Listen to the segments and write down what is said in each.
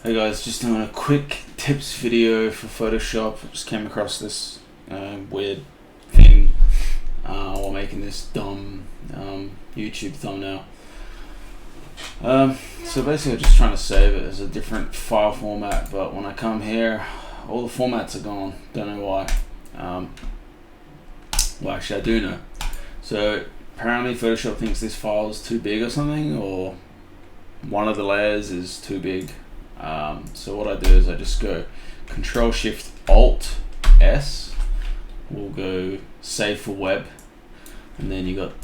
Hey guys, just doing a quick tips video for Photoshop. I just came across this weird thing while making this dumb YouTube thumbnail. So basically I'm just trying to save it as a different file format, but when I come here, all the formats are gone. Don't know why. Well, actually I do know. So apparently Photoshop thinks this file is too big or something, or one of the layers is too big. So what I do is I just go Control Shift Alt S. We'll go Save for Web, and then you got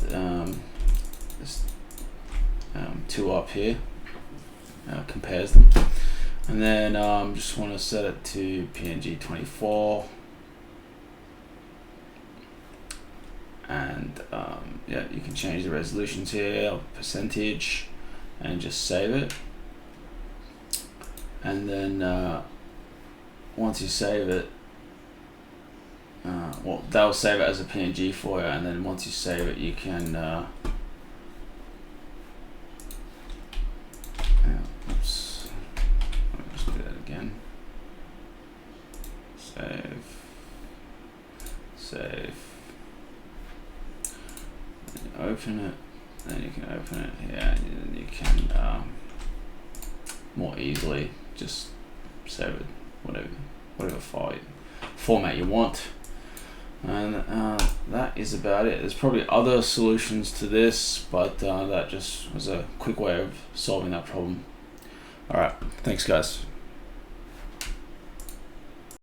this tool up here, compares them, and then just want to set it to PNG 24, and yeah, you can change the resolutions here, percentage, and just save it. And then once you save it, well, they'll save it as a PNG for you, and then once you save it, you can oops, let me just do that again. Save, open it, then you can open it here, and then you can more easily just save it, whatever format you want. And that is about it. There's probably other solutions to this, but that just was a quick way of solving that problem. Alright, thanks guys.